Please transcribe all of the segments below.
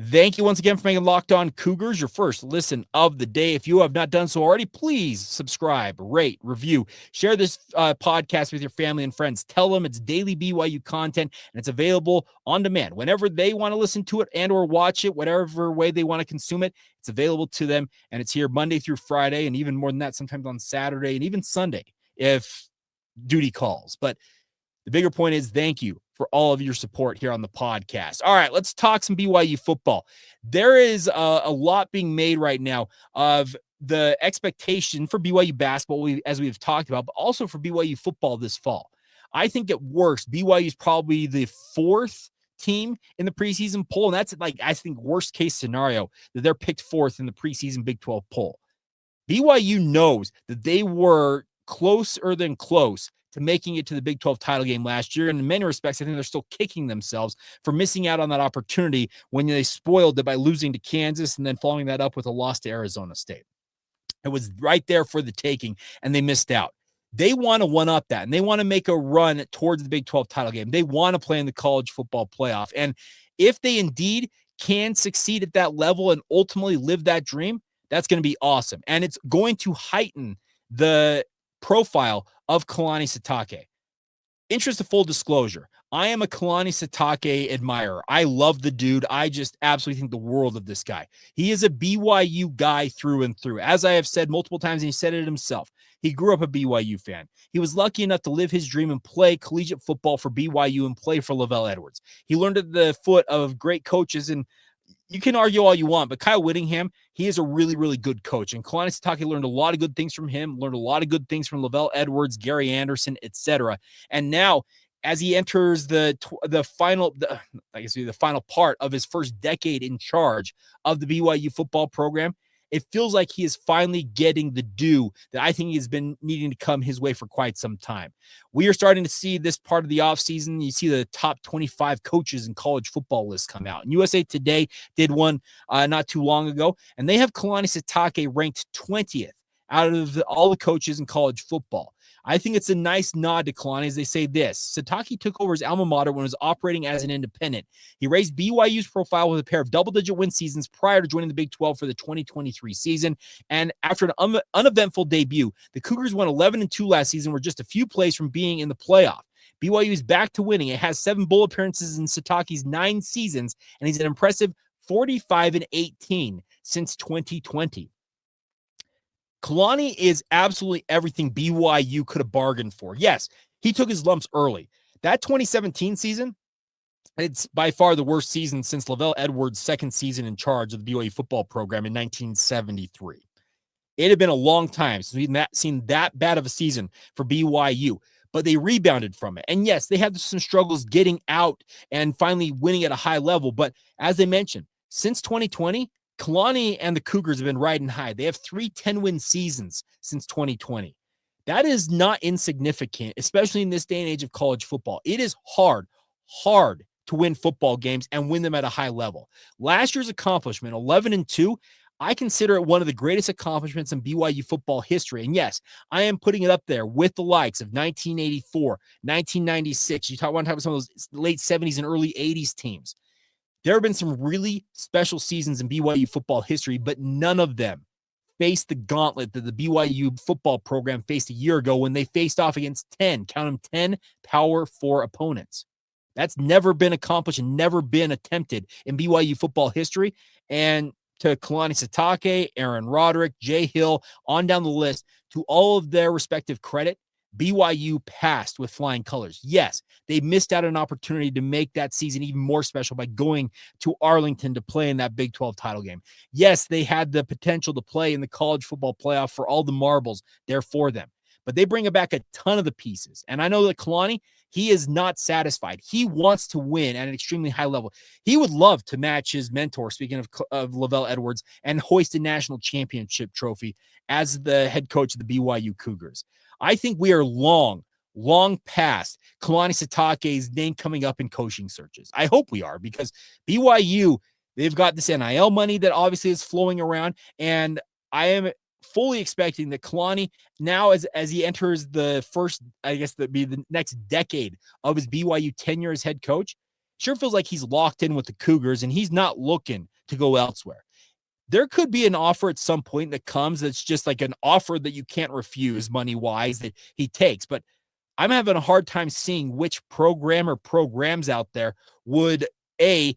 Thank you once again for making Locked On Cougars your first listen of the day. If you have not done so already, please subscribe, rate, review, share this podcast with your family and friends. Tell them it's daily BYU content and it's available on demand whenever they want to listen to it and or watch it, whatever way they want to consume it. It's available to them, and it's here Monday through Friday, and even more than that, sometimes on Saturday and even Sunday if duty calls. But the bigger point is thank you for all of your support here on the podcast. All right, let's talk some BYU football. There is a lot being made right now of the expectation for BYU basketball, as we've talked about, but also for BYU football this fall. I think at worst, BYU is probably the fourth team in the preseason poll, and that's like, I think, worst case scenario that they're picked fourth in the preseason Big 12 poll. BYU knows that they were closer than close to making it to the Big 12 title game last year. And in many respects, I think they're still kicking themselves for missing out on that opportunity when they spoiled it by losing to Kansas and then following that up with a loss to Arizona State. It was right there for the taking, and they missed out. They want to one-up that, and they want to make a run towards the Big 12 title game. They want to play in the college football playoff. And if they indeed can succeed at that level and ultimately live that dream, that's going to be awesome. And it's going to heighten the profile of Kalani Sitake. Interest of full disclosure, I am a Kalani Sitake admirer. I love the dude. I just absolutely think the world of this guy. He is a BYU guy through and through. As I have said multiple times, and he said it himself, he grew up a BYU fan. He was lucky enough to live his dream and play collegiate football for BYU and play for Lavelle Edwards. He learned at the foot of great coaches, and you can argue all you want, but Kyle Whittingham, he is a really, really good coach. And Kalani Sitake learned a lot of good things from him, learned a lot of good things from Lavelle Edwards, Gary Anderson, etc. And now, as he enters the final part of his first decade in charge of the BYU football program, it feels like he is finally getting the due that I think he has been needing to come his way for quite some time. We are starting to see this part of the offseason. You see the top 25 coaches in college football list come out. And USA Today did one not too long ago, and they have Kalani Sitake ranked 20th out of all the coaches in college football. I think it's a nice nod to Kalani as they say this. Sitake took over his alma mater when it was operating as an independent. He raised BYU's profile with a pair of double-digit win seasons prior to joining the Big 12 for the 2023 season. And after an uneventful debut, the Cougars went 11-2 last season, were just a few plays from being in the playoff. BYU is back to winning. It has 7 bowl appearances in Sitake's 9 seasons, and he's an impressive 45-18 since 2020. Kalani is absolutely everything BYU could have bargained for. Yes, he took his lumps early. That 2017 season, it's by far the worst season since Lavelle Edwards' second season in charge of the BYU football program in 1973. It had been a long time since we've seen that bad of a season for BYU, but they rebounded from it. And yes, they had some struggles getting out and finally winning at a high level. But as I mentioned, since 2020, Kalani and the Cougars have been riding high. They have 3 10-win seasons since 2020. That is not insignificant, especially in this day and age of college football. It is hard to win football games and win them at a high level. Last year's accomplishment, 11-2, I consider it one of the greatest accomplishments in BYU football history. And yes, I am putting it up there with the likes of 1984, 1996. You want to talk about some of those late 70s and early 80s teams. There have been some really special seasons in BYU football history, but none of them faced the gauntlet that the BYU football program faced a year ago when they faced off against 10 Power 4 opponents. That's never been accomplished and never been attempted in BYU football history. And to Kalani Sitake, Aaron Roderick, Jay Hill, on down the list, to all of their respective credit, BYU passed with flying colors. Yes, they missed out on an opportunity to make that season even more special by going to Arlington to play in that Big 12 title game. Yes, they had the potential to play in the college football playoff for all the marbles there for them. But they bring back a ton of the pieces. And I know that Kalani, he is not satisfied. He wants to win at an extremely high level. He would love to match his mentor, speaking of Lavelle Edwards, and hoist a national championship trophy as the head coach of the BYU Cougars. I think we are long past Kalani Sitake's name coming up in coaching searches. I hope we are, because BYU, they've got this NIL money that obviously is flowing around, and I am fully expecting that Kalani, now as he enters the first, I guess that'd be the next decade of his BYU tenure as head coach, sure feels like he's locked in with the Cougars and he's not looking to go elsewhere. There could be an offer at some point that comes that's just like an offer that you can't refuse money-wise that he takes. But I'm having a hard time seeing which program or programs out there would, A,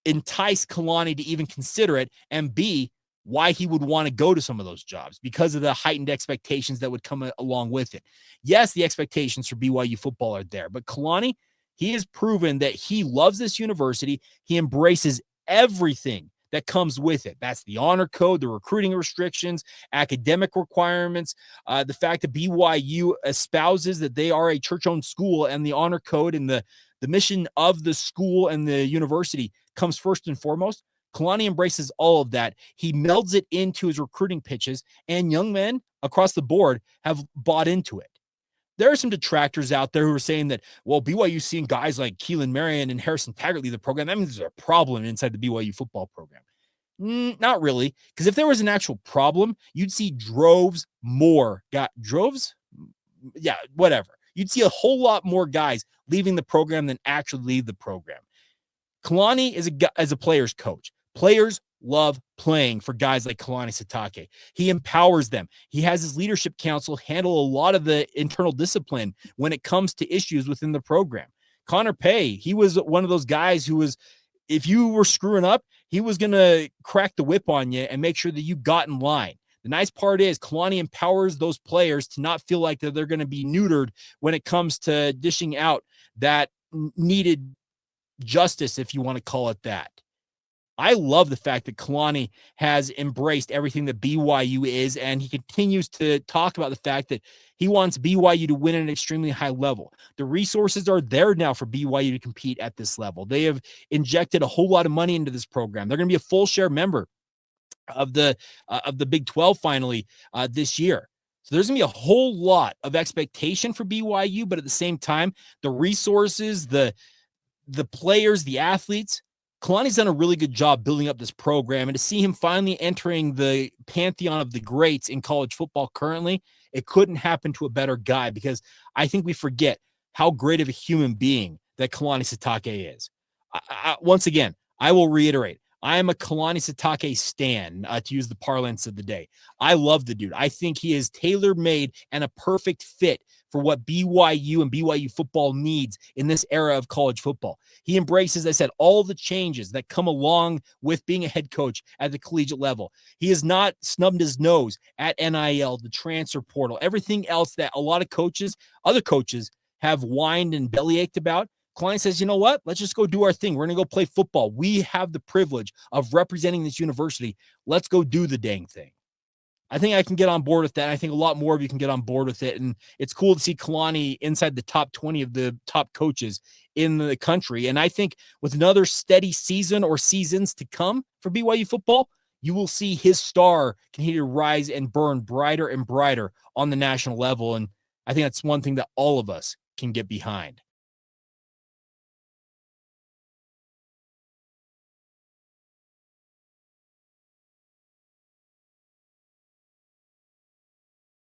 entice Kalani to even consider it, and B, why he would want to go to some of those jobs because of the heightened expectations that would come along with it. Yes, the expectations for BYU football are there, but Kalani, he has proven that he loves this university. He embraces everything that comes with it. That's the honor code, the recruiting restrictions, academic requirements, the fact that BYU espouses that they are a church-owned school, and the honor code and the mission of the school and the university comes first and foremost. Kalani embraces all of that. He melds it into his recruiting pitches, and young men across the board have bought into it. There are some detractors out there who are saying that, well, BYU seeing guys like Keelan Marion and Harrison Taggart lead the program, that means there's a problem inside the BYU football program. Not really, because if there was an actual problem, you'd see droves more. Droves? Yeah, whatever. You'd see a whole lot more guys leaving the program than actually leave the program. Kalani is a player's coach. Players love playing for guys like Kalani Sitake. He empowers them. He has his leadership council handle a lot of the internal discipline when it comes to issues within the program. Connor Pay, he was one of those guys who was, if you were screwing up, he was going to crack the whip on you and make sure that you got in line. The nice part is Kalani empowers those players to not feel like that they're going to be neutered when it comes to dishing out that needed justice, if you want to call it that. I love the fact that Kalani has embraced everything that BYU is, and he continues to talk about the fact that he wants BYU to win at an extremely high level. The resources are there now for BYU to compete at this level. They have injected a whole lot of money into this program. They're going to be a full share member of the Big 12 finally this year. So there's going to be a whole lot of expectation for BYU, but at the same time, the resources, the players, the athletes, Kalani's done a really good job building up this program, and to see him finally entering the pantheon of the greats in college football currently, it couldn't happen to a better guy, because I think we forget how great of a human being that Kalani Sitake is. Once again, I will reiterate, I am a Kalani Sitake stan, to use the parlance of the day. I love the dude. I think he is tailor-made and a perfect fit for what BYU and BYU football needs in this era of college football. He embraces, as I said, all the changes that come along with being a head coach at the collegiate level. He has not snubbed his nose at NIL, the transfer portal, everything else that a lot of coaches, other coaches, have whined and bellyached about. Kalani says, you know what? Let's just go do our thing. We're going to go play football. We have the privilege of representing this university. Let's go do the dang thing. I think I can get on board with that. I think a lot more of you can get on board with it. And it's cool to see Kalani inside the top 20 of the top coaches in the country. And I think with another steady season or seasons to come for BYU football, you will see his star continue to rise and burn brighter and brighter on the national level. And I think that's one thing that all of us can get behind.